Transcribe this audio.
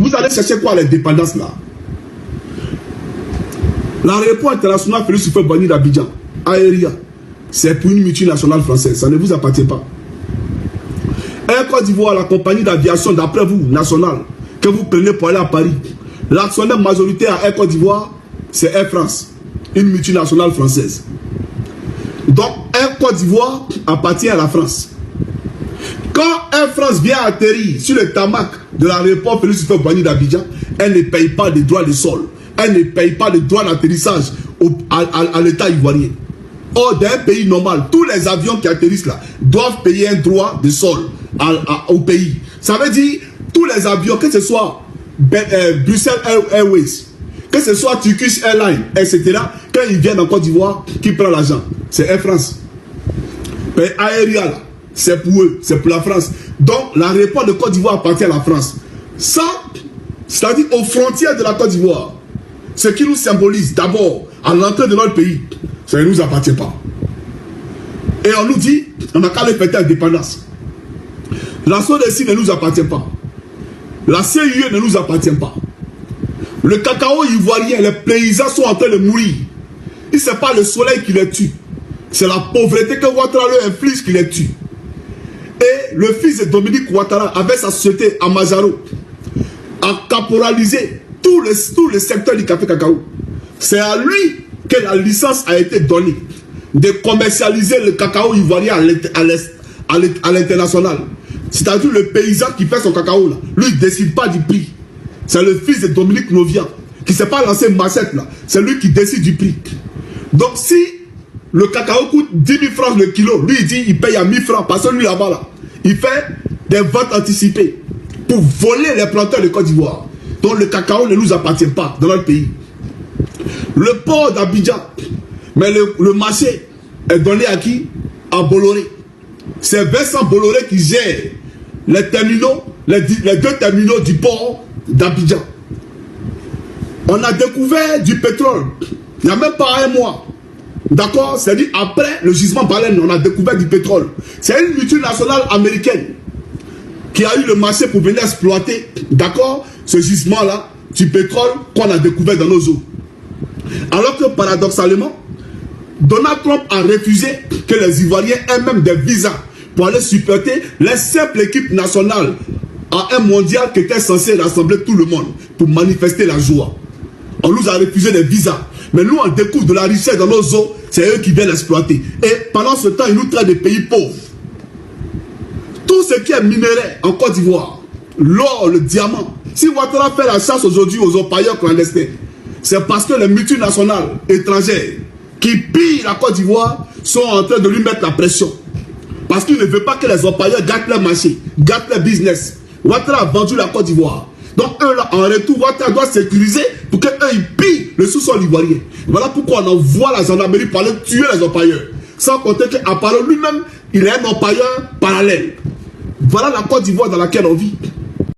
Vous allez chercher quoi, les dépendances là? L'aéroport international Félix Houphouët-Boigny d'Abidjan, Aéria, c'est pour une multinationale française. Ça ne vous appartient pas. Air Côte d'Ivoire, la compagnie d'aviation, d'après vous, nationale, que vous prenez pour aller à Paris, l'actionnaire majoritaire à Air Côte d'Ivoire, c'est Air France, une multinationale française. Donc, Air Côte d'Ivoire appartient à la France. Quand Air France vient atterrir sur le tarmac de l'aéroport Félix Houphouët-Boigny d'Abidjan, elle ne paye pas de droits de sol. Elle ne paye pas de droits d'atterrissage à l'État ivoirien. Or, dans un pays normal, tous les avions qui atterrissent là doivent payer un droit de sol au pays. Ça veut dire, tous les avions, que ce soit Bruxelles Airways, que ce soit Turkish Airlines, etc., quand ils viennent en Côte d'Ivoire, qui prend l'argent? C'est Air France. Mais Aéria, c'est pour eux, c'est pour la France. Donc, l'aéroport de Côte d'Ivoire appartient à la France. Ça, c'est-à-dire aux frontières de la Côte d'Ivoire, ce qui nous symbolise d'abord à l'entrée de notre pays, ça ne nous appartient pas. Et on nous dit, on n'a qu'à les fêter l'indépendance. La SODECI ne nous appartient pas. La CIE ne nous appartient pas. Le cacao ivoirien, les paysans sont en train de mourir. Et ce n'est pas le soleil qui les tue. C'est la pauvreté que Ouattara leur inflige qui les tue. Et le fils de Dominique Ouattara, avec sa société à Majaro, a caporalisé tout le secteur du café cacao. C'est à lui que la licence a été donnée de commercialiser le cacao ivoirien à l'international. C'est-à-dire le paysan qui fait son cacao là, lui il ne décide pas du prix. C'est le fils de Dominique Novia qui ne s'est pas lancé machette là. C'est lui qui décide du prix. Donc si le cacao coûte 10 000 francs le kilo, lui il dit il paye à 1000 francs parce que lui là-bas là, il fait des ventes anticipées pour voler les planteurs de Côte d'Ivoire. Donc le cacao ne nous appartient pas dans notre pays. Le port d'Abidjan, mais le marché est donné à qui? À Bolloré. C'est Vincent Bolloré qui gère les terminaux, les deux terminaux du port d'Abidjan. On a découvert du pétrole. Il n'y a même pas un mois. D'accord? C'est-à-dire après le gisement Baleine, on a découvert du pétrole. C'est une multinationale américaine qui a eu le marché pour venir exploiter, d'accord, ce gisement-là, du pétrole qu'on a découvert dans nos eaux. Alors que paradoxalement, Donald Trump a refusé que les Ivoiriens aient même des visas pour aller supporter les simples équipes nationales à un mondial qui était censé rassembler tout le monde pour manifester la joie. On nous a refusé des visas. Mais nous, on découvre de la richesse dans nos eaux, c'est eux qui viennent l'exploiter. Et pendant ce temps, ils nous traitent de pays pauvres. Tout ce qui est minerai en Côte d'Ivoire, l'or, le diamant, si Ouattara fait la chasse aujourd'hui aux orpailleurs clandestins, c'est parce que les multinationales étrangères qui pillent la Côte d'Ivoire sont en train de lui mettre la pression. Parce qu'il ne veut pas que les orpailleurs gâtent leur marché, gâtent leur business. Ouattara a vendu la Côte d'Ivoire. Donc eux là, en retour, Ouattara doit sécuriser pour qu'eux ils pillent le sous-sol ivoirien. Voilà pourquoi on envoie la gendarmerie pour aller tuer les orpailleurs. Sans compter qu'Aparo lui-même, il est un orpailleur parallèle. Voilà la Côte d'Ivoire dans laquelle on vit.